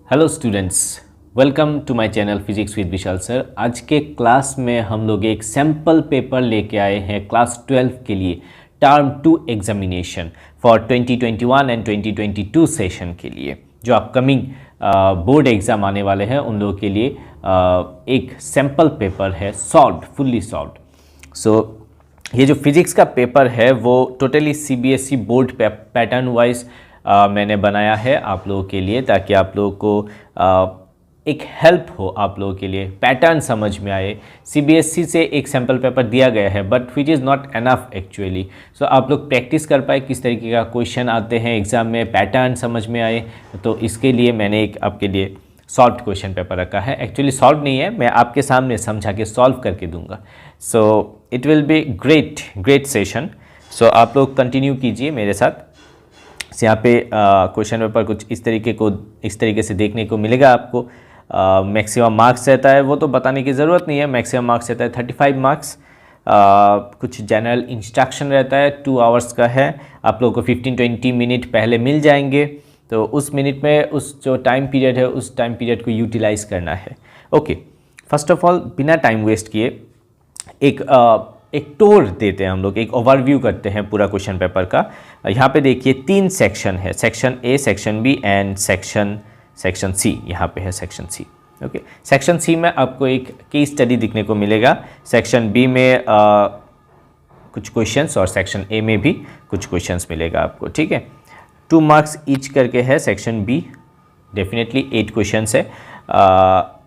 Hello students, welcome to my channel Physics with Vishal sir. आज के class में हम लोग एक सैम्पल पेपर लेके आए हैं क्लास 12 के लिए, term 2 examination for 2021 and 2022 session के लिए, जो अपकमिंग बोर्ड एग्ज़ाम आने वाले हैं उन लोगों के लिए एक सैम्पल पेपर है, सॉल्व्ड, फुल्ली सॉल्व्ड। सो ये जो फिज़िक्स का पेपर है वो totally CBSE board pattern wise मैंने बनाया है आप लोगों के लिए, ताकि आप लोगों को एक हेल्प हो, आप लोगों के लिए पैटर्न समझ में आए। सीबीएसई से एक सैम्पल पेपर दिया गया है but which is not enough actually. So आप लोग प्रैक्टिस कर पाए किस तरीके का क्वेश्चन आते हैं एग्ज़ाम में, पैटर्न समझ में आए। तो इसके लिए मैंने एक आपके लिए सॉल्व क्वेश्चन पेपर रखा है। एक्चुअली सॉल्व नहीं है, मैं आपके सामने समझा के सॉल्व करके दूंगा। So it will be great session. So आप लोग कंटिन्यू कीजिए मेरे साथ। यहाँ पे क्वेश्चन पेपर कुछ इस तरीके से देखने को मिलेगा आपको। मैक्सिमम मार्क्स रहता है, वो तो बताने की ज़रूरत नहीं है। मैक्सिमम मार्क्स रहता है 35 मार्क्स। कुछ जनरल इंस्ट्रक्शन रहता है, 2 आवर्स का है। आप लोगों को 15-20 मिनट पहले मिल जाएंगे, तो उस मिनट में उस जो टाइम पीरियड है उस टाइम पीरियड को यूटिलाइज़ करना है। ओके, फर्स्ट ऑफ ऑल बिना टाइम वेस्ट किए एक टूर देते हैं हम लोग, एक ओवरव्यू करते हैं पूरा क्वेश्चन पेपर का। यहाँ पे देखिए 3 सेक्शन है, section A, section B and section C. यहाँ पे है section C. Okay, section C में आपको एक केस स्टडी दिखने को मिलेगा, सेक्शन बी में कुछ क्वेश्चंस और सेक्शन ए में भी कुछ क्वेश्चंस मिलेगा आपको। ठीक है, 2 मार्क्स ईच करके है सेक्शन बी, डेफिनेटली 8 क्वेश्चंस है।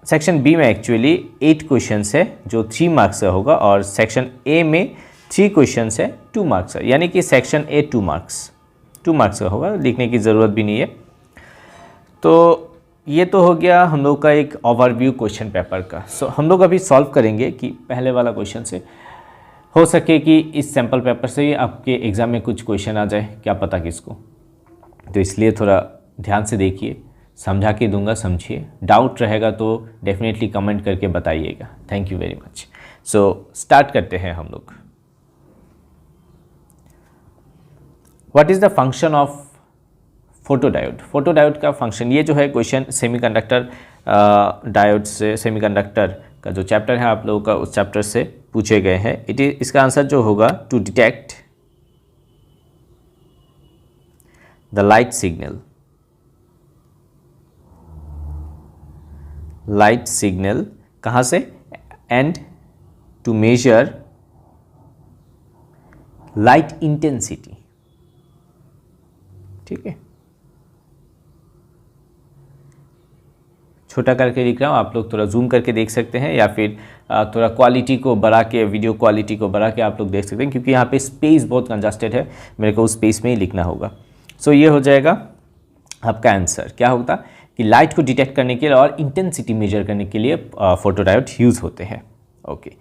सेक्शन बी में एक्चुअली 8 क्वेश्चंस है जो 3 मार्क्स का होगा, और सेक्शन ए में 3 क्वेश्चंस है 2 मार्क्स का, यानी कि सेक्शन ए 2 मार्क्स का होगा, लिखने की ज़रूरत भी नहीं है। तो ये तो हो गया हम लोग का एक ओवरव्यू क्वेश्चन पेपर का। सो हम लोग अभी सॉल्व करेंगे कि पहले वाला क्वेश्चन से हो सके कि इस सैम्पल पेपर से ही आपके एग्ज़ाम में कुछ क्वेश्चन आ जाए, क्या पता किसको। तो इसलिए थोड़ा ध्यान से देखिए, समझा के दूंगा, समझिए। डाउट रहेगा तो डेफिनेटली कमेंट करके बताइएगा। Thank you very much. So start करते हैं हम लोग। What is the function of photodiode? Photodiode का फंक्शन, ये जो है क्वेश्चन सेमीकंडक्टर डायोड से, सेमीकंडक्टर का जो चैप्टर है आप लोगों का, उस चैप्टर से पूछे गए हैं। इसका आंसर जो होगा, to detect the light signal कहाँ से, and to measure light intensity. ठीक है, छोटा करके लिख रहा हूँ, आप लोग थोड़ा जूम करके देख सकते हैं, या फिर थोड़ा क्वालिटी को बढ़ा के, वीडियो क्वालिटी को बढ़ा के आप लोग देख सकते हैं, क्योंकि यहाँ पे स्पेस बहुत कंजस्टेड है, मेरे को उस स्पेस में ही लिखना होगा। सो ये हो जाएगा आपका आंसर। क्या होता कि लाइट को डिटेक्ट करने के लिए और इंटेंसिटी मेजर करने के लिए फोटोडायोड यूज़ होते हैं। Okay,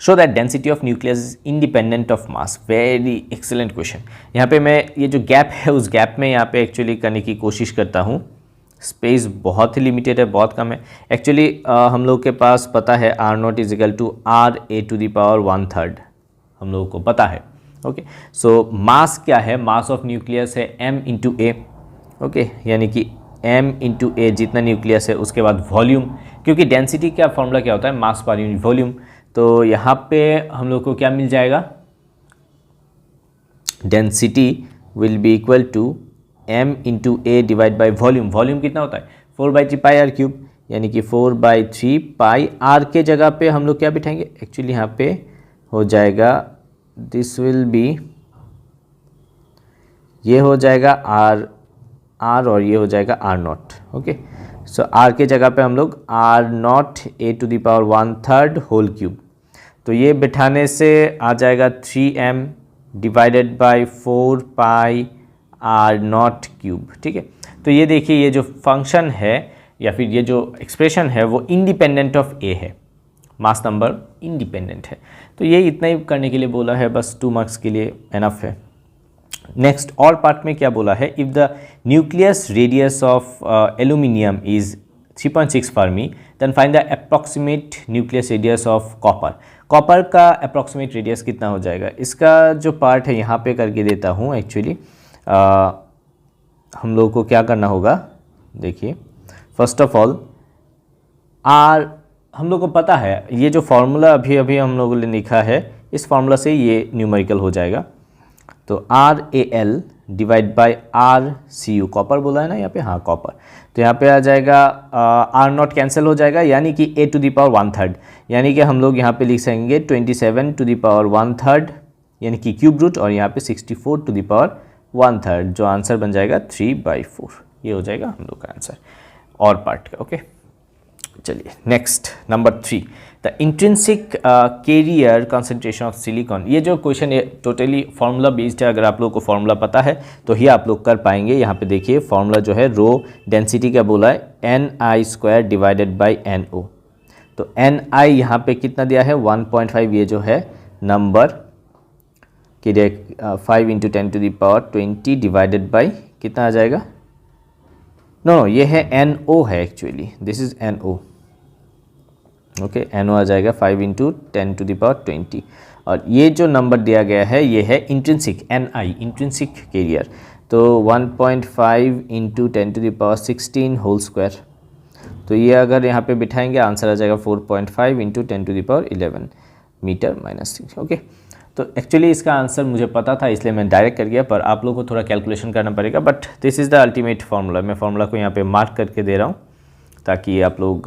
show that density of nucleus is independent of mass. Very excellent question. यहाँ पे मैं ये जो गैप है उस गैप में यहाँ पे एक्चुअली करने की कोशिश करता हूँ। स्पेस बहुत ही लिमिटेड है, बहुत कम है एक्चुअली। हम लोग के पास पता है R0 is equal to RA⁻⁴ हम लोगों को पता है। ओके, सो मास क्या है, मास ऑफ न्यूक्लियस है m×a। ओके, यानी कि m×a जितना न्यूक्लियस है, उसके बाद वॉल्यूम, क्योंकि डेंसिटी का फॉर्मूला क्या होता है, मास पर यूनिट वॉल्यूम। तो यहाँ पे हम लोग को क्या मिल जाएगा, density will be equal to m×a divide by volume. Volume कितना होता है, 4/3πr³, यानी कि 4/3πr के जगह पे हम लोग क्या बिठाएंगे, एक्चुअली यहाँ पे हो जाएगा, दिस विल बी, ये हो जाएगा r और ये हो जाएगा R0। ओके, सो R के जगह पे हम लोग R0 A⁻⁴ तो ये बिठाने से आ जाएगा 3m डिवाइडेड बाई 4πr⁵। ठीक है, तो ये देखिए, ये जो फंक्शन है या फिर ये जो एक्सप्रेशन है वो इंडिपेंडेंट ऑफ a है, मास नंबर इंडिपेंडेंट है। तो ये इतना ही करने के लिए बोला है, बस 2 मार्क्स के लिए एनफ है। नेक्स्ट और पार्ट में क्या बोला है, if the nucleus radius of aluminium is 3.6 fermi then find the approximate nucleus radius of copper. Copper का अप्रॉक्सीमेट रेडियस कितना हो जाएगा, इसका जो पार्ट है यहाँ पे करके देता हूँ। एक्चुअली हम लोग को क्या करना होगा, देखिए फर्स्ट ऑफ ऑल आर हम लोग को पता है, ये जो फार्मूला अभी अभी हम लोगों ने लिखा है इस फार्मूला से ये न्यूमेरिकल हो जाएगा। तो RAL divide by RCU, copper बोला है ना यहाँ पे, हाँ कॉपर, तो यहाँ पे आ जाएगा R0 कैंसिल हो जाएगा, यानी कि a टू द पावर 1/3, यानी कि हम लोग यहाँ पे लिख सकेंगे 27 टू द पावर 1/3 यानी कि क्यूब रूट, और यहाँ पे 64 टू द पावर 1/3, जो आंसर बन जाएगा 3/4। ये हो जाएगा हम लोग का आंसर और पार्ट का। ओके, चलिए next number 3, the intrinsic carrier concentration of silicon. ये जो क्वेश्चन है टोटली फार्मूला बेस्ड है, अगर आप लोग को फार्मूला पता है तो ही आप लोग कर पाएंगे। यहाँ पे देखिए फार्मूला जो है, रो डेंसिटी क्या बोला है, Ni² डिवाइडेड बाई NO। तो Ni यहाँ पे कितना दिया है 1.5, ये जो है नंबर कि 5 × 10⁻20 डिवाइडेड बाई कितना आ जाएगा, नो ये है NO है actually, this is NO। Okay, NO आ जाएगा 5 × 10⁻20, और ये जो नंबर दिया गया है ये है इंट्रिंसिक Ni, इंट्रिंसिक कैरियर। तो 1.5 × 10⁻16 होल स्क्वायर, तो ये अगर यहाँ पे बिठाएंगे आंसर आ जाएगा 4.5 × 10⁻11 मीटर माइनस 6। ओके, तो एक्चुअली इसका आंसर मुझे पता था इसलिए मैं डायरेक्ट कर गया, पर आप लोगों को थोड़ा कैलकुलेशन करना पड़ेगा, but this is the ultimate formula. मैं फार्मूला को यहाँ पे मार्क करके दे रहा हूँ ताकि आप लोग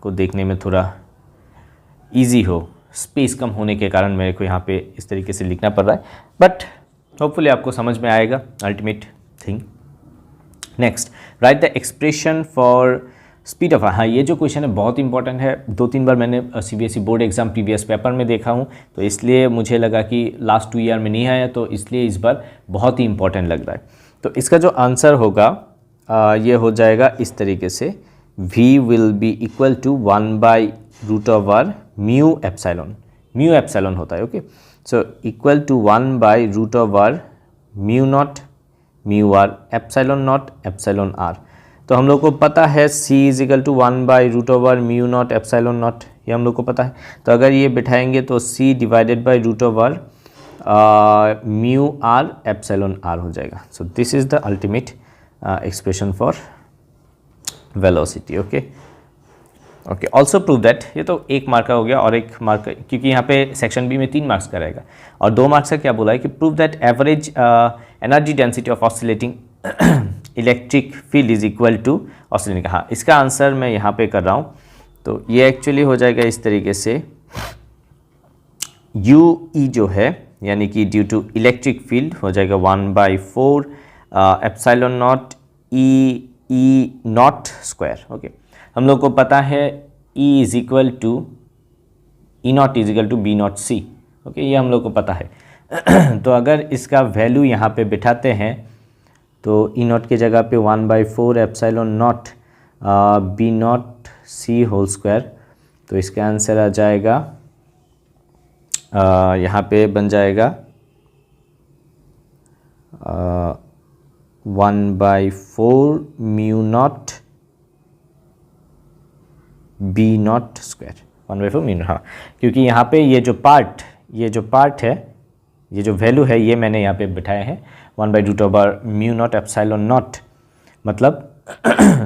को देखने में थोड़ा इजी हो। स्पेस कम होने के कारण मेरे को यहाँ पे इस तरीके से लिखना पड़ रहा है, बट होपफुली आपको समझ में आएगा ultimate thing. Next, right the expression for speed of, हाँ ये जो क्वेश्चन है बहुत इंपॉर्टेंट है, 2-3 बार मैंने CBSE board exam previous paper में देखा हूँ, तो इसलिए मुझे लगा कि लास्ट 2 ईयर में नहीं आया, तो इसलिए इस बार बहुत ही इंपॉर्टेंट लग रहा है। तो इसका जो आंसर होगा ये हो जाएगा इस तरीके से, V will be equal to 1/√r mu epsilon, mu epsilon होता है। Okay, so equal to 1/√r mu naught mu r epsilon naught epsilon r। तो हम लोग को पता है C is equal to 1/√r mu naught epsilon naught, ये हम लोग को पता है। तो अगर ये बिठाएंगे तो C divided by √r mu r epsilon r हो जाएगा। So this is the ultimate expression for velocity. Okay okay, also prove that, ये तो 1 मार्क का हो गया, और 1 मार्क का, क्योंकि यहाँ पे सेक्शन बी में 3 मार्क्स का रहेगा, और 2 मार्क्स का क्या बोला है कि prove that average energy density of oscillating electric field is equal to oscillating. हाँ, इसका आंसर मैं यहाँ पे कर रहा हूँ, तो ये एक्चुअली हो जाएगा इस तरीके से, UE जो है यानी कि ड्यू टू इलेक्ट्रिक फील्ड हो जाएगा 1/4 epsilon naught E naught square. Okay, हम लोग को पता है E is equal to E naught is equal to B naught C। Okay, ये हम लोग को पता है। तो अगर इसका वैल्यू यहाँ पे बिठाते हैं तो E नॉट की जगह पे 1/4 epsilon naught B naught C whole square, तो इसका आंसर आ जाएगा यहाँ पे बन जाएगा 1/4 mu naught B not square, 1/4 mu naught. हाँ, क्योंकि यहाँ पे ये जो पार्ट है, ये जो वैल्यू है, ये मैंने यहाँ पे बिठाया है 1/√r mu naught epsilon not, मतलब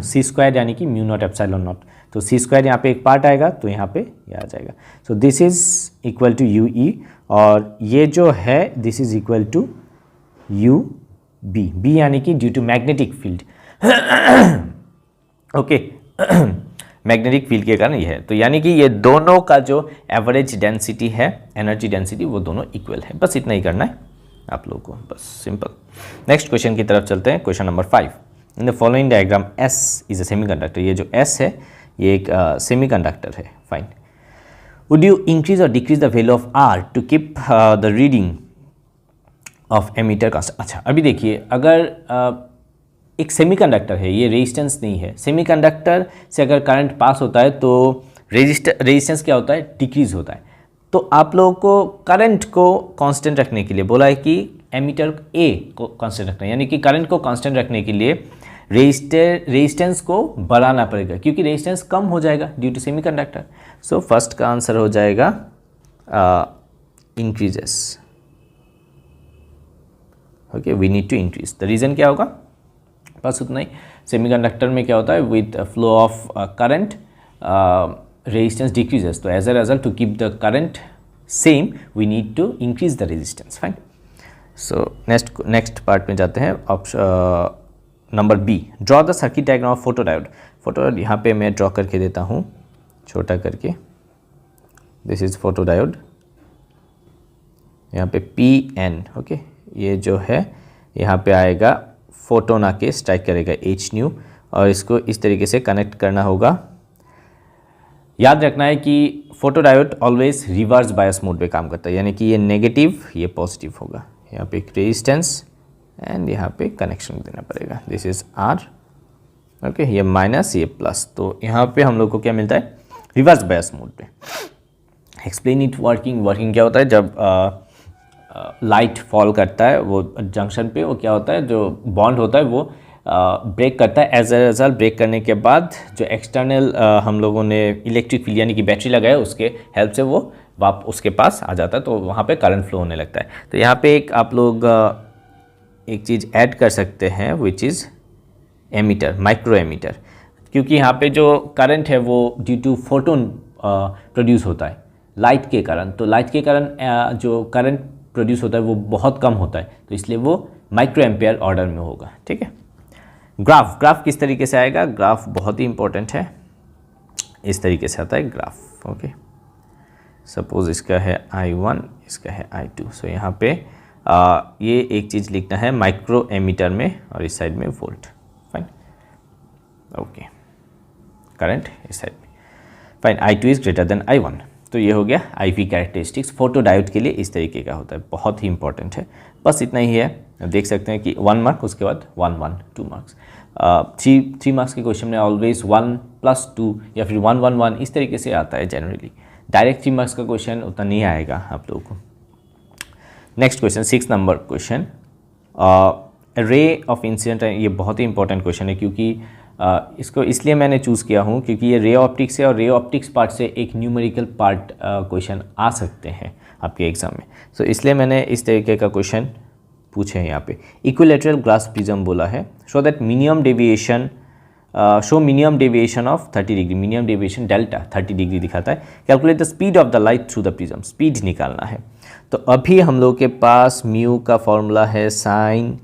C स्क्वायर यानी कि म्यू नॉट एप्सिलॉन नॉट। तो C स्क्वायर यहाँ पे एक पार्ट आएगा, तो यहाँ पे ये आ जाएगा। So this is equal to UE, और ये जो है this is equal to UB, B यानी कि due to magnetic field. Okay, magnetic field के कारण ये है, तो यानी कि ये दोनों का जो एवरेज डेंसिटी है, एनर्जी डेंसिटी, वो दोनों इक्वल है। बस इतना ही करना है आप लोगों को, बस सिंपल। नेक्स्ट क्वेश्चन की तरफ चलते हैं, question number 5। In the following diagram S is a semiconductor, ये जो S है ये एक सेमीकंडक्टर है। Fine, would you increase or decrease the value of R to keep the reading of ammeter constant. अच्छा, अभी देखिए, अगर एक सेमीकंडक्टर है, ये रेजिस्टेंस नहीं है, सेमीकंडक्टर से अगर करंट पास होता है तो रेजिस्टेंस क्या होता है, डिक्रीज होता है। तो आप लोगों को करंट को कांस्टेंट रखने के लिए बोला है कि एमीटर A को कांस्टेंट रखना है, यानी कि करंट को कांस्टेंट रखने के लिए रेजिस्टेंस को बढ़ाना पड़ेगा, क्योंकि रेजिस्टेंस कम हो जाएगा due to semiconductor. So first का आंसर हो जाएगा increases. Okay, we need to increase, the reason क्या होगा, बस उतना ही। सेमीकंडक्टर में क्या होता है, with flow of current resistance decreases, तो as a result to keep the current same we need to increase the resistance. Fine, so next part में जाते हैं। Option number B, draw the circuit diagram of photodiode. Photodiode यहाँ पे मैं draw करके देता हूँ छोटा करके। दिस इज फोटोडायोड, यहाँ पे पी एन, ओके, ये जो है यहाँ पे आएगा फोटोन आके स्ट्राइक करेगा एच न्यू, और इसको इस तरीके से कनेक्ट करना होगा। याद रखना है कि photodiode always reverse bias mode पे काम करता है, यानी कि ये नेगेटिव ये पॉजिटिव होगा। यहाँ पे एक रेजिस्टेंस एंड यहाँ पे कनेक्शन देना पड़ेगा। दिस इज आर, ओके, ये माइनस ये प्लस, तो यहाँ पे हम लोग को क्या मिलता है, रिवर्स बायस मोड पे। Explain it working. वर्किंग क्या होता है, जब लाइट फॉल करता है वो जंक्शन पे, वो क्या होता है, जो बॉन्ड होता है वो ब्रेक करता है। एज अ रिजल्ट ब्रेक करने के बाद जो एक्सटर्नल हम लोगों ने इलेक्ट्रिक फील्ड यानी कि बैटरी लगाया, उसके हेल्प से वो वापस उसके पास आ जाता है, तो वहाँ पे करंट फ्लो होने लगता है। तो यहाँ पे एक आप लोग एक चीज़ ऐड कर सकते हैं, which is ammeter, micro ammeter, क्योंकि यहाँ पे जो करंट है वो ड्यू टू फोटोन प्रोड्यूस होता है लाइट के कारण, तो लाइट के कारण जो करंट प्रोड्यूस होता है वो बहुत कम होता है, तो इसलिए वो माइक्रो एम्पेयर ऑर्डर में होगा। ठीक है, ग्राफ किस तरीके से आएगा, ग्राफ बहुत ही इंपॉर्टेंट है, इस तरीके से आता है ग्राफ। ओके, सपोज इसका है I1, इसका है I2, सो यहाँ पे ये एक चीज़ लिखना है माइक्रो एमीटर में, और इस साइड में वोल्ट। फाइन, ओके, करंट इस साइड में। Fine, I2 is greater than I1, तो ये हो गया IV कैरेक्टरिस्टिक्स। फोटोडायोड के लिए इस तरीके का होता है, बहुत ही इंपॉर्टेंट है। बस इतना ही है, देख सकते हैं कि 1 मार्क, उसके बाद 1 1 2 मार्क्स। 3 मार्क्स के क्वेश्चन में ऑलवेज 1 + 2 या फिर 1 1 1 इस तरीके से आता है जनरली। डायरेक्ट 3 मार्क्स का क्वेश्चन उतना नहीं आएगा आप लोगों को। Next question, 6 number question, ray of incident. ये बहुत ही इंपॉर्टेंट क्वेश्चन है, क्योंकि इसको इसलिए मैंने चूज़ किया हूँ क्योंकि ये रे ऑप्टिक्स है, और रे ऑप्टिक्स पार्ट से एक न्यूमेरिकल पार्ट क्वेश्चन आ सकते हैं आपके एग्जाम में। सो इसलिए मैंने इस तरीके का क्वेश्चन पूछे हैं यहाँ पे। इक्विलैटरल ग्लास प्रिज्म बोला है, show that minimum deviation, show minimum deviation of 30 degree, minimum deviation delta 30 degree दिखाता है। Calculate the speed of the light through the prism, speed निकालना है। तो अभी हम लोग के पास म्यू का फॉर्मूला है sine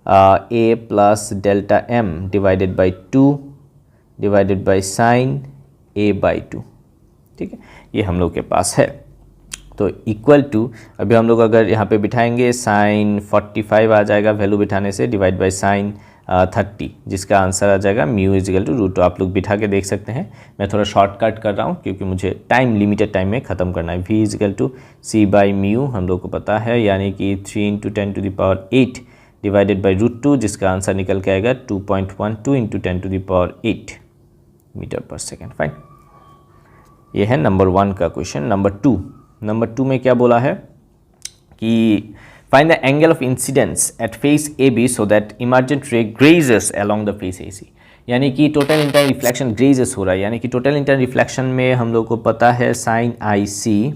A plus delta M divided by 2 divided by sine A/2। ठीक है, ये हम लोग के पास है। तो इक्वल टू, अभी हम लोग अगर यहाँ पे बिठाएंगे साइन 45 आ जाएगा वैल्यू बिठाने से, डिवाइड बाई साइन 30, जिसका आंसर आ जाएगा म्यू इजिकल टू √2। आप लोग बिठा के देख सकते हैं, मैं थोड़ा शॉर्टकट कर रहा हूँ क्योंकि मुझे टाइम, लिमिटेड टाइम में ख़त्म करना है। V इजिकल टू C/μ हम लोग को पता है, यानी कि 3 × 10⁸ डिवाइडेड बाई √2, जिसका आंसर निकल के आएगा 2.12 × 10⁸ मीटर पर सेकेंड। फाइन, ये है नंबर 1 का क्वेश्चन। नंबर 2 में क्या बोला है कि find the angle of incidence at face AB so that emergent ray grazes along the face AC, यानी कि टोटल इंटरनल रिफ्लेक्शन ग्रेजेस हो रहा है, यानी कि टोटल इंटरनल रिफ्लेक्शन में हम लोग को पता है sine IC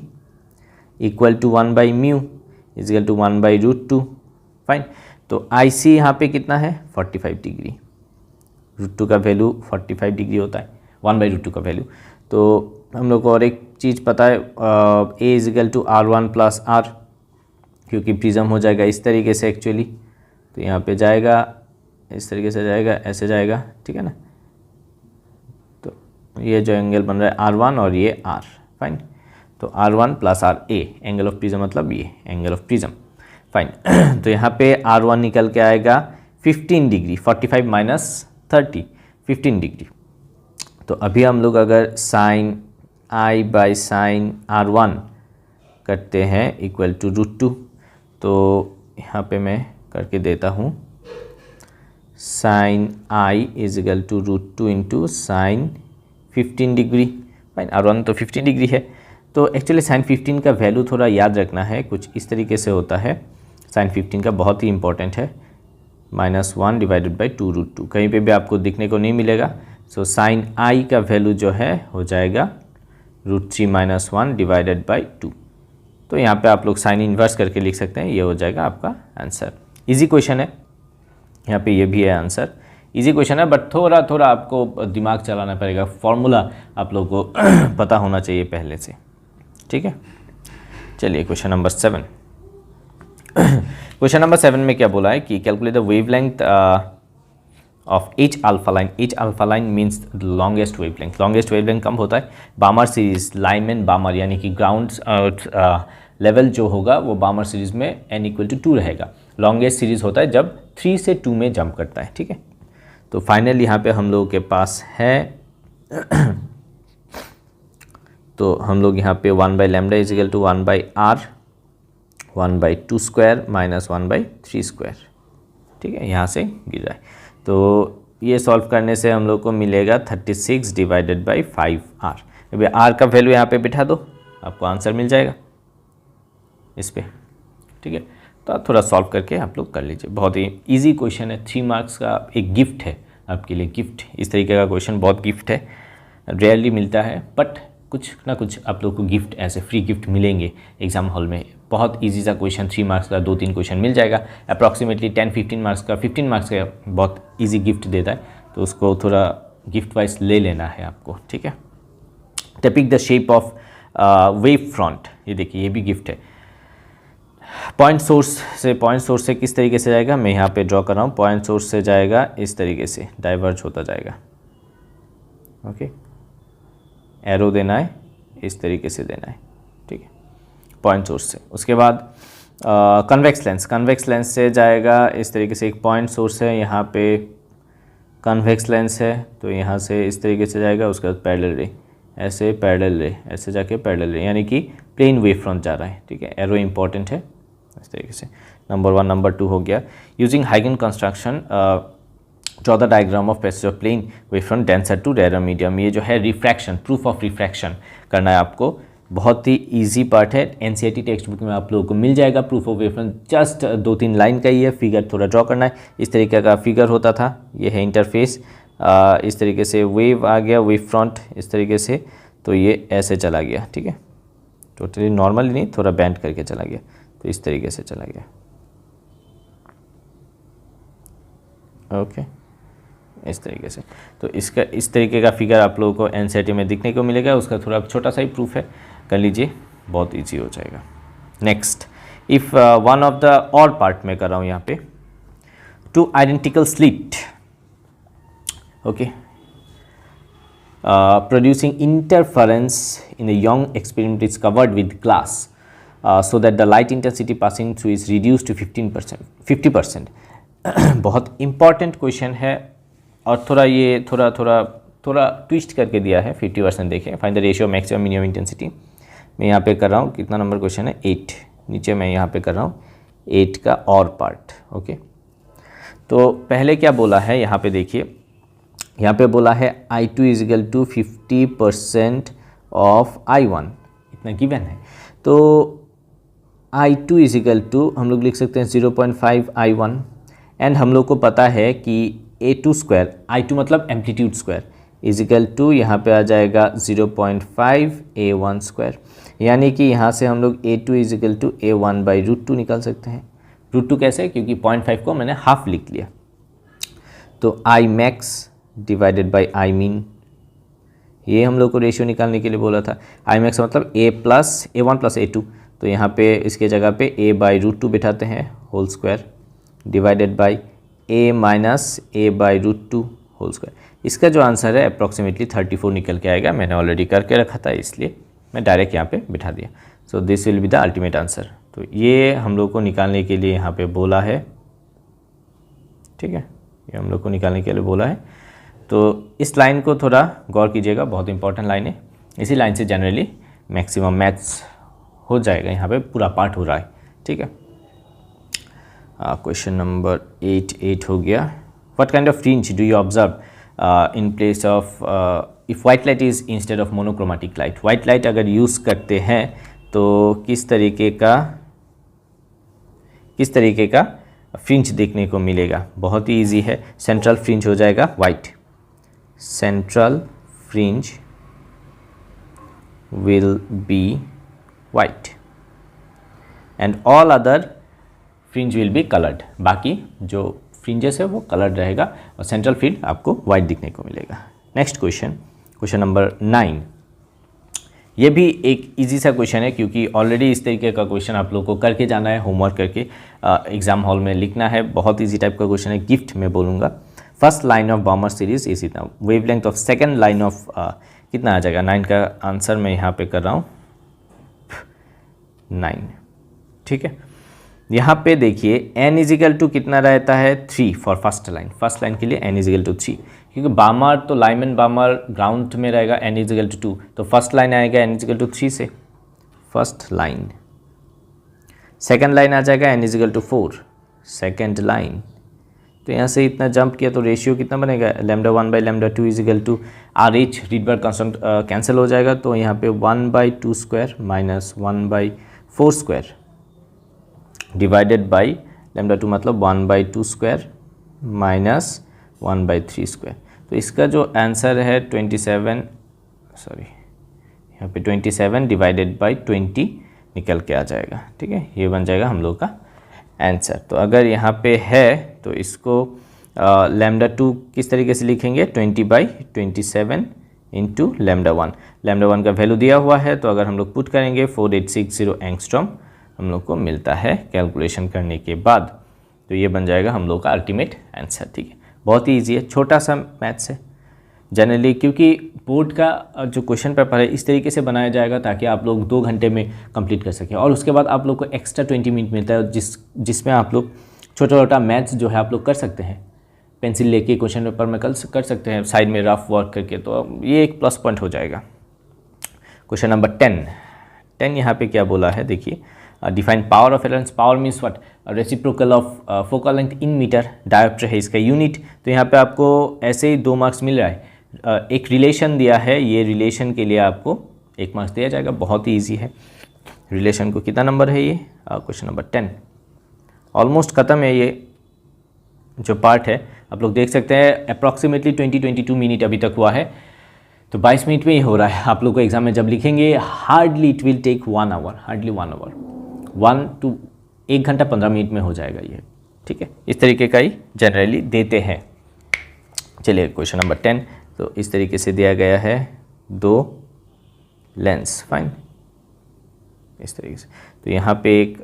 equal to 1/μ is equal to 1/√2। Fine, तो IC यहाँ पे कितना है 45 डिग्री, √2 का वैल्यू 45 डिग्री होता है, 1/√2 का वैल्यू। तो हम लोग को और एक चीज़ पता है, A equal to R1 + R, क्योंकि प्रिज्म हो जाएगा इस तरीके से एक्चुअली, तो यहाँ पे जाएगा इस तरीके से जाएगा, ऐसे जाएगा, ठीक है ना। तो ये जो एंगल बन रहा है R1 और ये R, फाइन, तो R1 + R A, angle of prism मतलब ये एंगल ऑफ प्रिज्म। फाइन, तो यहाँ पे R1 निकल के आएगा 15 डिग्री, 45 - 30 15 डिग्री। तो अभी हम लोग अगर साइन I साइन R1 करते हैं इक्वल टू √2, तो यहाँ पे मैं करके देता हूँ sine I equal to √2 × sine 15 degree. Fine, R1 तो 15 डिग्री है, तो एक्चुअली साइन 15 का वैल्यू थोड़ा याद रखना है, कुछ इस तरीके से होता है। साइन 15 का बहुत ही इंपॉर्टेंट है, -1 डिवाइडेड बाई 2 √2, कहीं पे भी आपको दिखने को नहीं मिलेगा। सो साइन I का वैल्यू जो है हो जाएगा √3 - 1 डिवाइडेड बाई 2। तो यहाँ पे आप लोग साइन इन्वर्स करके लिख सकते हैं, ये हो जाएगा आपका आंसर। इजी क्वेश्चन है, यहाँ पे ये भी है आंसर। इजी क्वेश्चन है बट थोड़ा थोड़ा आपको दिमाग चलाना पड़ेगा, फॉर्मूला आप लोगों को पता होना चाहिए पहले से, ठीक है। चलिए क्वेश्चन नंबर 7। क्वेश्चन नंबर 7 में क्या बोला है कि calculate the wavelength of H alpha line. H alpha line means longest wavelength. Longest wavelength कम होता है बामर सीरीज, लाइनमैन बामर, यानी कि ग्राउंड लेवल जो होगा वो बामर सीरीज में n=2 रहेगा। लॉन्गेस्ट सीरीज होता है जब 3 से 2 में जंप करता है, ठीक है। तो फाइनल यहाँ पे हम लोगों के पास है तो हम लोग यहाँ पे 1/λ is equal to 1/r 1/2 square minus 1/3 square, ठीक है, यहाँ से गिर रहा है। तो ये सॉल्व करने से हम लोग को मिलेगा 36 डिवाइडेड बाई 5r। अभी r का वैल्यू यहाँ पे बिठा दो, आपको आंसर मिल जाएगा इस पे, ठीक है। तो आप थोड़ा सॉल्व करके आप लोग कर लीजिए, बहुत ही इजी क्वेश्चन है, 3 मार्क्स का एक गिफ्ट है आपके लिए, गिफ्ट। इस तरीके का क्वेश्चन बहुत गिफ्ट है, रेयरली मिलता है बट कुछ ना कुछ आप लोग को गिफ्ट, ऐसे फ्री गिफ्ट मिलेंगे एग्जाम हॉल में। बहुत इजी सा क्वेश्चन, 3 मार्क्स का 2-3 क्वेश्चन मिल जाएगा, अप्रॉक्सीमेटली 10-15 मार्क्स का, 15 मार्क्स का बहुत इजी गिफ्ट देता है, तो उसको थोड़ा गिफ्ट वाइज ले लेना है आपको, ठीक है। Depict the shape of wave front, ये देखिए ये भी गिफ्ट है। पॉइंट सोर्स से किस तरीके से जाएगा, मैं यहाँ पे ड्रॉ कर रहा हूँ। पॉइंट सोर्स से जाएगा इस तरीके से, डाइवर्ज होता जाएगा, ओके। एरो देना है, इस तरीके से देना है, ठीक है, पॉइंट सोर्स से। उसके बाद कन्वेक्स लेंस से जाएगा इस तरीके से, एक पॉइंट सोर्स है, यहाँ पे कन्वेक्स लेंस है, तो यहाँ से इस तरीके से जाएगा। उसके बाद पैरेलल रे, ऐसे पैरेलल रे, ऐसे जाके पैरेलल रे, यानी कि प्लेन वेव फ्रंट जा रहा है, ठीक है। एरो इंपॉर्टेंट है इस तरीके से। नंबर 1, नंबर 2 हो गया। यूजिंग हाइगन construction draw the diagram of passage of plane wave front denser to rarer medium. ये जो है रिफ्रैक्शन, प्रूफ ऑफ रिफ्रैक्शन करना है आपको, बहुत ही इजी पार्ट है। एनसीईआरटी टेक्स्ट बुक में आप लोगों को मिल जाएगा। Proof of wave front just 2-3 line का ही है, फिगर थोड़ा ड्रॉ करना है। इस तरीके का फिगर होता था, ये है इंटरफेस, इस तरीके से वेव आ गया, वेव फ्रंट इस तरीके से, तो ये ऐसे चला गया, ठीक है, टोटली नॉर्मली नहीं, थोड़ा बैंड करके चला गया, तो इस तरीके से चला गया, ओके, इस तरीके से। तो इसका इस तरीके का फिगर आप लोगों को एनसीईआरटी में दिखने को मिलेगा। उसका थोड़ा छोटा सा ही प्रूफ है, कर लीजिए, बहुत इजी हो जाएगा। Next, if one of the और पार्ट में कर रहा हूँ यहाँ पे, 2 identical slit, okay, producing interference in a Young experiment is covered with glass so that the light intensity passing through is reduced to 50%. बहुत इम्पॉर्टेंट क्वेश्चन है और थोड़ा ट्विस्ट करके दिया है। 50% देखें, find the ratio maximum minimum intensity. मैं यहाँ पे कर रहा हूँ, कितना नंबर क्वेश्चन है, 8। नीचे मैं यहाँ पे कर रहा हूँ 8 का और पार्ट, ओके। तो पहले क्या बोला है यहाँ पे देखिए, यहाँ पे बोला है I2 is equal to 50% of I1, इतना गिवन है। तो I2 इजिकल टू हम लोग लिख सकते हैं 0.5 I1, एंड हम लोग को पता है कि A2 स्क्वायर, I2 मतलब एम्पलीट्यूड स्क्वायर, इजिकल टू यहाँ पे आ जाएगा 0.5 A1 स्क्वायर, यानी कि यहाँ से हम लोग A2 इजिकल टू A1/√2 निकाल सकते हैं। √2 कैसे, क्योंकि 0.5 को मैंने हाफ लिख लिया, तो I max divided by I mean, ये हम लोग को रेशियो निकालने के लिए बोला था। आई मैक्स मतलब A1 प्लस A2, तो यहाँ पे इसके जगह पे A/√2 बिठाते हैं whole square, divided by A minus A/√2 whole square. इसका जो आंसर है अप्रॉक्सीमेटली 34 निकल के आएगा। मैंने ऑलरेडी करके रखा था, इसलिए मैं डायरेक्ट यहाँ पे बिठा दिया। So this will be the ultimate answer. तो ये हम लोग को निकालने के लिए यहाँ पे बोला है, ठीक है, ये हम लोग को निकालने के लिए बोला है। तो इस लाइन को थोड़ा गौर कीजिएगा, बहुत इंपॉर्टेंट लाइन है। इसी लाइन से जनरली मैक्सिमम मैथ्स हो जाएगा, यहाँ पे पूरा पार्ट हो रहा है, ठीक है। क्वेश्चन नंबर 8 हो गया। What kind of fringe do you observe in place of if white light is instead of monochromatic light. White light अगर यूज़ करते हैं तो किस तरीके का फ्रिंज देखने को मिलेगा। बहुत ही ईजी है, सेंट्रल फ्रिंज हो जाएगा white, central fringe will be white and all other fringe will be colored। बाकी जो फ्रिंजेस है वो कलर्ड रहेगा और सेंट्रल फील्ड आपको वाइट दिखने को मिलेगा। Next question number 9। ये भी एक इजी सा क्वेश्चन है क्योंकि ऑलरेडी इस तरीके का क्वेश्चन आप लोग को करके जाना है, होमवर्क करके एग्जाम हॉल में लिखना है। बहुत इजी टाइप का क्वेश्चन है, गिफ्ट में बोलूँगा। First line of Balmer series is इतना, wavelength of second line of कितना आ जाएगा, 9 का आंसर मैं यहाँ पे कर रहा हूँ 9, ठीक है। यहाँ पे देखिए n इजिकल टू कितना रहता है 3 फॉर फर्स्ट लाइन के लिए n इजिकल टू 3, क्योंकि बामर तो लाइमन बामर ग्राउंड में रहेगा n इजिकल टू 2, तो फर्स्ट लाइन आएगा n इजिकल टू 3 से फर्स्ट लाइन। सेकंड लाइन आ जाएगा n equal to 4 second line. तो यहाँ से इतना जंप किया तो रेशियो कितना बनेगा, λ1 by λ2 is equal to R H Rydberg constant cancel हो जाएगा। तो यहाँ पे 1/2 square minus 1/4 square divided by λ2 मतलब 1/2 स्क्वायर माइनस 1/3 स्क्वायर। तो इसका जो आंसर है 27 डिवाइडेड बाई 20 निकल के आ जाएगा, ठीक है। ये बन जाएगा हम लोग का आंसर। तो अगर यहाँ पे है तो इसको λ2 किस तरीके से लिखेंगे, 20/27 इंटू λ1 का वैल्यू दिया हुआ है। तो अगर हम लोग पुट करेंगे 4860 एंगस्ट्रॉम हम लोग को मिलता है कैलकुलेशन करने के बाद। तो ये बन जाएगा हम लोग का अल्टीमेट आंसर, ठीक है। बहुत ही ईजी है, छोटा सा मैथ्स है जनरली, क्योंकि बोर्ड का जो क्वेश्चन पेपर है इस तरीके से बनाया जाएगा ताकि आप लोग 2 घंटे में कंप्लीट कर सकें। और उसके बाद आप लोग को एक्स्ट्रा 20 मिनट मिलता है जिसमें आप लोग छोटा छोटा मैथ्स जो है आप लोग कर सकते हैं, पेंसिल लेके क्वेश्चन पेपर में कर सकते हैं साइड में रफ वर्क करके। तो ये एक प्लस पॉइंट हो जाएगा। क्वेश्चन नंबर 10 यहाँ पे क्या बोला है देखिए, define power of a lens. Power means what, reciprocal of focal length in meter, diopter है इसका यूनिट। तो यहाँ पे आपको ऐसे ही 2 मार्क्स मिल रहा है। एक रिलेशन दिया है, ये रिलेशन के लिए आपको 1 मार्क्स दिया जाएगा। बहुत ही ईजी है। रिलेशन को कितना नंबर है ये, क्वेश्चन नंबर 10 ऑलमोस्ट ख़त्म है। ये जो पार्ट है आप लोग देख सकते हैं अप्रॉक्सीमेटली 20-22 मिनट अभी तक हुआ है। तो 22 मिनट में ही हो रहा है। आप लोग को एग्जाम में जब लिखेंगे hardly it will take 1 hour, hardly 1 hour, 1 घंटा 15 मिनट में हो जाएगा ये, ठीक है। इस तरीके का ही जनरली देते हैं। चलिए क्वेश्चन नंबर 10, तो इस तरीके से दिया गया है 2 लेंस, फाइन, इस तरीके से। तो यहाँ पे एक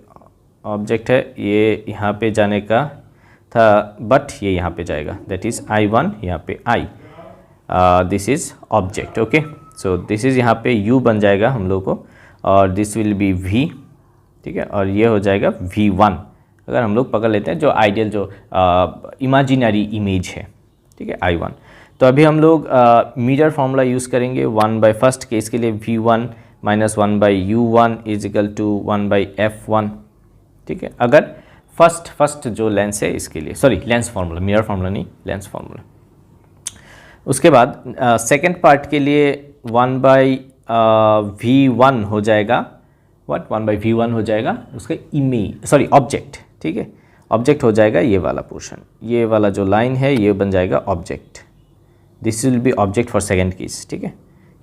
ऑब्जेक्ट है, ये यहाँ पे जाने का था बट ये यहाँ पे जाएगा, दैट इज़ I1, यहाँ पे I, this is object, okay. So this is यहाँ पे U बन जाएगा हम लोग को, और दिस विल बी V, ठीक है। और ये हो जाएगा V1 अगर हम लोग पकड़ लेते हैं जो आइडियल जो इमेजिनरी इमेज है, ठीक है, I1। तो अभी हम लोग मिरर फार्मूला यूज़ करेंगे 1/फर्स्ट केस के लिए, V1 minus 1/U1 is equal to 1/F1, ठीक है। अगर फर्स्ट जो लेंस है इसके लिए, sorry lens formula, mirror formula नहीं, लेंस फार्मूला। उसके बाद सेकंड पार्ट के लिए 1/V1 हो जाएगा, व्हाट, 1/V1 हो जाएगा उसका इमेज, सॉरी ऑब्जेक्ट, ठीक है। ऑब्जेक्ट हो जाएगा ये वाला पोर्शन, ये वाला जो लाइन है ये बन जाएगा object. This will be object for second case, ठीक है,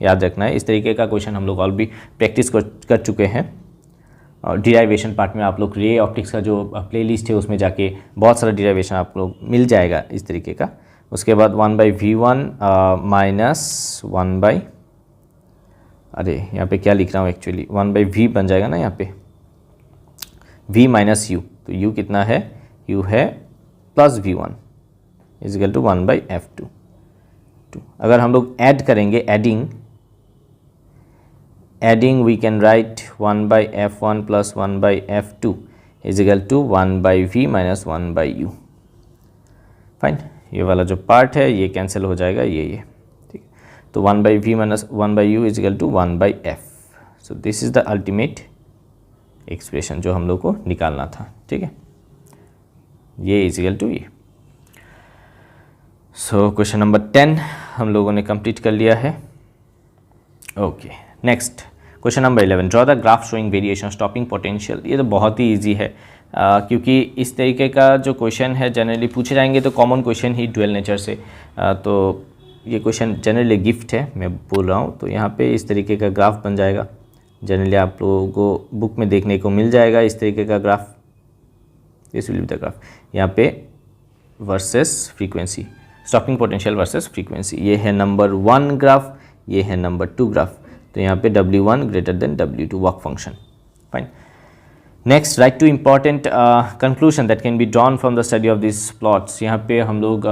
याद रखना है। इस तरीके का क्वेश्चन हम लोग ऑलरेडी प्रैक्टिस कर चुके हैं। और डिराइवेशन पार्ट में आप लोग रे ऑप्टिक्स का जो प्लेलिस्ट है उसमें जाके बहुत सारा डिराइवेशन आप लोग मिल जाएगा इस तरीके का। उसके बाद 1/V1 माइनस 1/, अरे यहाँ पे क्या लिख रहा हूँ एक्चुअली, 1/V बन जाएगा ना यहाँ पे, V माइनस U। तो U कितना है, U है plus V1 is equal to 1/F2। अगर हम लोग ऐड करेंगे, adding we can write 1/F1 plus 1/F2 is equal to 1/V minus 1/U, fine. ये वाला जो पार्ट है ये कैंसिल हो जाएगा, ये ठीक है। तो 1/V minus 1/U is equal to 1/F। So this is the ultimate expression जो हम लोग को निकालना था, ठीक है। ये इज इक्वल टू ये। सो क्वेश्चन नंबर 10 हम लोगों ने कंप्लीट कर लिया है। Okay, next question number 11, draw the graph showing variation stopping potential. ये तो बहुत ही इजी है क्योंकि इस तरीके का जो क्वेश्चन है जनरली पूछे जाएंगे तो कॉमन क्वेश्चन ही ड्यूअल नेचर से। तो ये क्वेश्चन जनरली गिफ्ट है मैं बोल रहा हूँ। तो यहाँ पे इस तरीके का ग्राफ बन जाएगा, जनरली आप लोगों को बुक में देखने को मिल जाएगा इस तरीके का graph. This will be the graph. यहाँ पे versus frequency, stopping potential versus frequency. ये है नंबर 1 ग्राफ, ये है नंबर 2 ग्राफ। तो यहाँ पे W1 greater than W2 work function. Fine. Next, write two important conclusion that can be drawn from the study of this plots. यहाँ पे हम लोग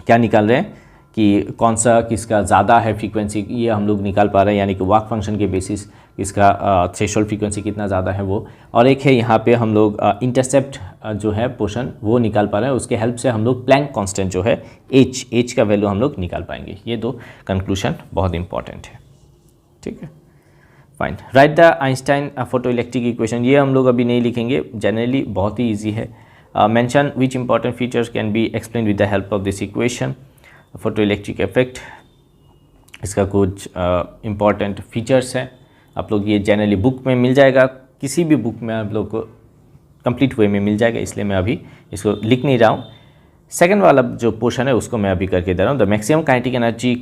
क्या निकाल रहे हैं कि कौन सा किसका ज़्यादा है फ्रीक्वेंसी, ये हम लोग निकाल पा रहे हैं, यानी कि वर्क फंक्शन के बेसिस इसका थ्रेशोल्ड फ्रीक्वेंसी कितना ज़्यादा है वो। और एक है यहाँ पे हम लोग इंटरसेप्ट जो है पोर्शन वो निकाल पा रहे हैं, उसके हेल्प से हम लोग प्लैंक कांस्टेंट जो है एच का वैल्यू हम लोग निकाल पाएंगे। ये दो कंक्लूजन बहुत इंपॉर्टेंट है, ठीक है। Fine. Right the Einstein photo electric equation. ये हम लोग अभी नहीं लिखेंगे, जनरली बहुत ही ईजी है। Mention which important features can be explain with the help of this equation. Photo electric effect, इसका कुछ इंपॉर्टेंट फीचर्स हैं, आप लोग ये जनरली बुक में मिल जाएगा, किसी भी बुक में आप लोग को कंप्लीट वे में मिल जाएगा, इसलिए मैं अभी इसको लिख नहीं रहा हूँ। सेकंड वाला जो पोर्शन है उसको मैं अभी करके दे रहा हूँ। The maximum kinetic energy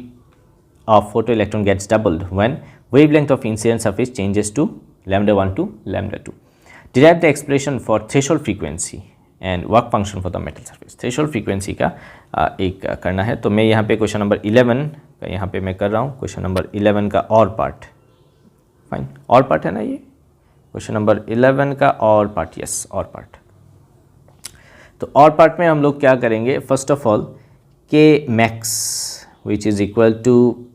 of photo electron gets doubled when wavelength of incident surface changes to λ1 to λ2. Derive the expression for threshold frequency and work function for the metal surface. threshold frequency का एक करना है, तो मैं यहाँ पे question number 11 का यहाँ पे मैं कर रहा हूँ। क्वेश्चन नंबर 11 का और पार्ट, फाइन, और पार्ट है ना ये, क्वेश्चन नंबर 11 का और पार्ट, यस और पार्ट। तो और पार्ट में हम लोग क्या करेंगे, फर्स्ट ऑफ ऑल के max which is equal to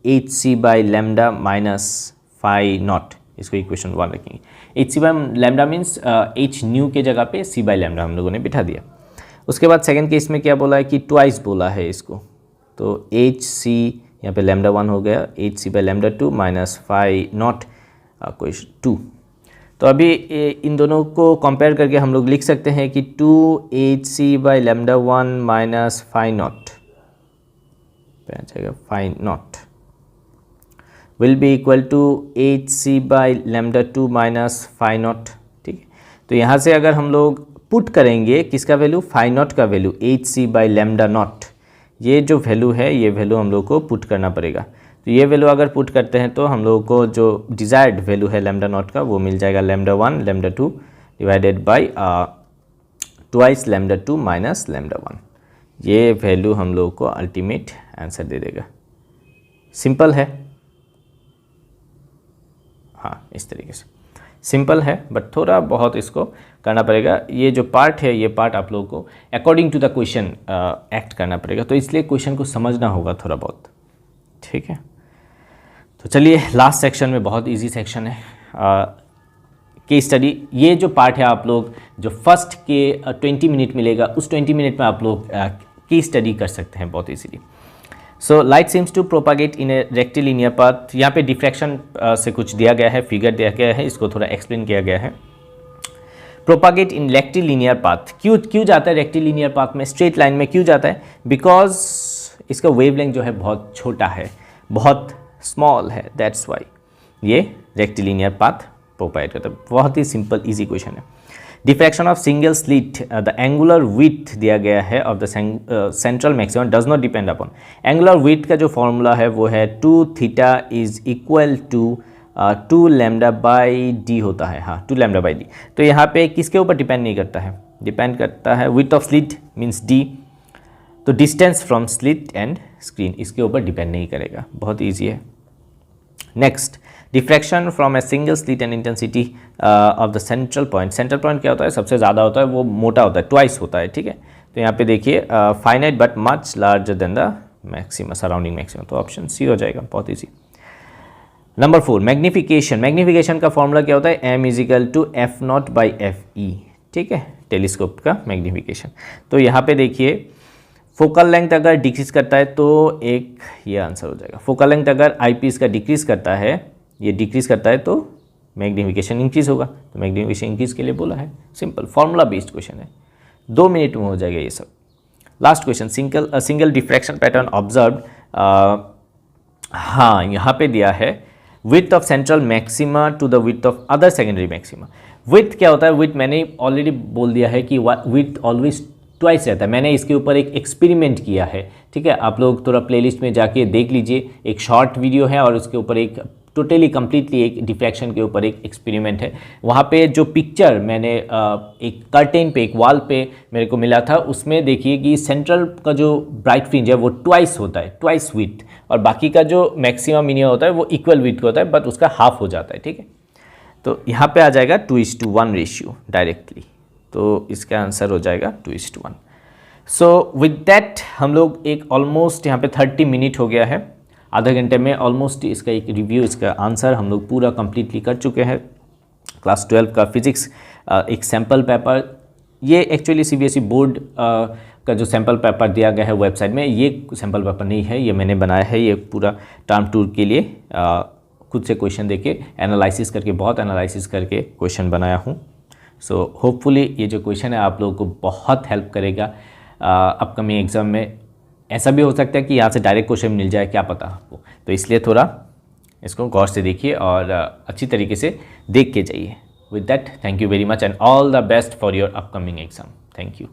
hc by lambda minus phi naught, इसको इक्वेशन 1 रखेंगे। hc by lambda means h new के जगह पे c by lambda हम लोगों ने बिठा दिया। उसके बाद सेकंड केस में क्या बोला है कि ट्वाइस बोला है इसको, तो hc यहाँ पे lambda 1 हो गया, hc by lambda 2 minus phi naught कोई 2। तो अभी इन दोनों को कंपेयर करके हम लोग लिख सकते हैं कि 2hc by lambda 1 minus phi naught phi naught will be equal to hc by lambda 2 minus phi naught, ठीक है। तो यहाँ से अगर हम लोग पुट करेंगे किसका वैल्यू, phi naught का value hc by lambda naught, ये जो वैल्यू है ये वैल्यू हम लोग को पुट करना पड़ेगा। तो ये वैल्यू अगर पुट करते हैं तो हम लोग को जो डिज़ायर्ड वैल्यू है लैम्डा नॉट का वो मिल जाएगा lambda 1 lambda 2 divided by twice lambda 2 minus lambda 1। ये वैल्यू हम लोग को अल्टीमेट आंसर दे देगा। सिंपल है, हाँ इस तरीके से सिंपल है, बट थोड़ा बहुत इसको करना पड़ेगा। ये जो पार्ट है ये पार्ट आप लोगों को according to the question act करना पड़ेगा, तो इसलिए क्वेश्चन को समझना होगा थोड़ा बहुत, ठीक है। तो चलिए लास्ट सेक्शन में, बहुत इजी सेक्शन है, केस स्टडी। ये जो पार्ट है आप लोग जो फर्स्ट के 20 मिनट मिलेगा उस 20 मिनट में आप लोग केस स्टडी कर सकते हैं बहुत easily. So light seems to propagate in a rectilinear path. यहाँ पे डिफ्रैक्शन से कुछ दिया गया है, फिगर दिया गया है, इसको थोड़ा एक्सप्लेन किया गया है। प्रोपागेट इन रेक्टिलिनियर पाथ, क्यों जाता है रेक्टिलिनियर पाथ में, स्ट्रेट लाइन में क्यों जाता है? बिकॉज इसका वेवलेंथ जो है बहुत छोटा है, बहुत स्मॉल है, दैट्स वाई ये रेक्टिलिनियर पाथ प्रोपागेट करता है। बहुत ही सिंपल इजी क्वेश्चन है। Diffraction of single slit, the angular width दिया गया है of the central maximum does not depend upon. Angular width का जो फॉर्मूला है वो है 2 theta is equal to 2 lambda by D होता है, हाँ 2 लैम्डा बाई डी। तो यहाँ पे किसके ऊपर डिपेंड नहीं करता है, डिपेंड करता है width of slit means D, तो distance from slit and screen इसके ऊपर डिपेंड नहीं करेगा, बहुत ईजी है। Next, diffraction from a single slit and intensity of the central point. Central point क्या होता है, सबसे ज़्यादा होता है, वो मोटा होता है, ट्वाइस होता है, ठीक है। तो यहाँ पे देखिए finite but much larger than the maximum, surrounding maximum, तो ऑप्शन सी हो जाएगा, बहुत ईजी। Number 4, magnification. मैग्निफिकेशन का फॉर्मूला क्या होता है, M is equal to F naught by F E, ठीक है, टेलीस्कोप का मैग्निफिकेशन। तो यहाँ पे देखिए फोकल लेंथ अगर डिक्रीज करता है तो एक ये आंसर हो जाएगा। फोकल लेंथ अगर आई पीस का डिक्रीज करता है, ये डिक्रीज करता है तो मैग्निफिकेशन इंक्रीज होगा, तो मैग्निफिकेशन इंक्रीज के लिए बोला है। सिंपल फॉर्मूला बेस्ड क्वेश्चन है, 2 मिनट में हो जाएगा ये सब। Last question, single diffraction pattern observed. हाँ यहाँ पे दिया है width of central maxima to the width of other secondary maxima. Width क्या होता है, विड्थ मैंने ऑलरेडी बोल दिया है कि विड्थ ऑलवेज ट्वाइस रहता है। मैंने इसके ऊपर एक एक्सपेरिमेंट किया है, ठीक है, आप लोग थोड़ा प्लेलिस्ट में जाके देख लीजिए, एक शॉर्ट वीडियो है और उसके ऊपर एक टोटली कम्प्लीटली एक डिफ्रैक्शन के ऊपर एक एक्सपेरिमेंट है। वहाँ पे जो पिक्चर मैंने एक कर्टेन पे, एक वॉल पे मेरे को मिला था, उसमें देखिए कि सेंट्रल का जो ब्राइट फ्रिंज है वो ट्वाइस होता है, ट्वाइस विड्थ, और बाकी का जो मैक्सिमम मिनिमम होता है वो इक्वल विड्थ होता है, बट उसका हाफ हो जाता है। ठीक है, तो यहाँ पे आ जाएगा 2:1 रेशियो डायरेक्टली, तो इसका आंसर हो जाएगा 2:1। सो विद डैट हम लोग एक ऑलमोस्ट यहाँ पे 30 मिनट हो गया है, आधा घंटे में ऑलमोस्ट इसका एक रिव्यू, इसका आंसर हम लोग पूरा कंप्लीटली कर चुके हैं। क्लास 12 का फिजिक्स एक सैम्पल पेपर, ये एक्चुअली सीबीएसई बोर्ड का जो सैम्पल पेपर दिया गया है वेबसाइट में, ये सैम्पल पेपर नहीं है, ये मैंने बनाया है। ये पूरा टर्म 2 के लिए खुद से क्वेश्चन देके एनालिसिस करके, बहुत एनालिसिस करके क्वेश्चन बनाया हूँ। सो होपफुली ये जो क्वेश्चन है आप लोगों को बहुत हेल्प करेगा अपकमिंग एग्ज़ाम में। ऐसा भी हो सकता है कि यहाँ से डायरेक्ट क्वेश्चन मिल जाए, क्या पता आपको, तो इसलिए थोड़ा इसको गौर से देखिए और अच्छी तरीके से देख के जाइए। With that, thank you very much and all the best for your upcoming exam. Thank you.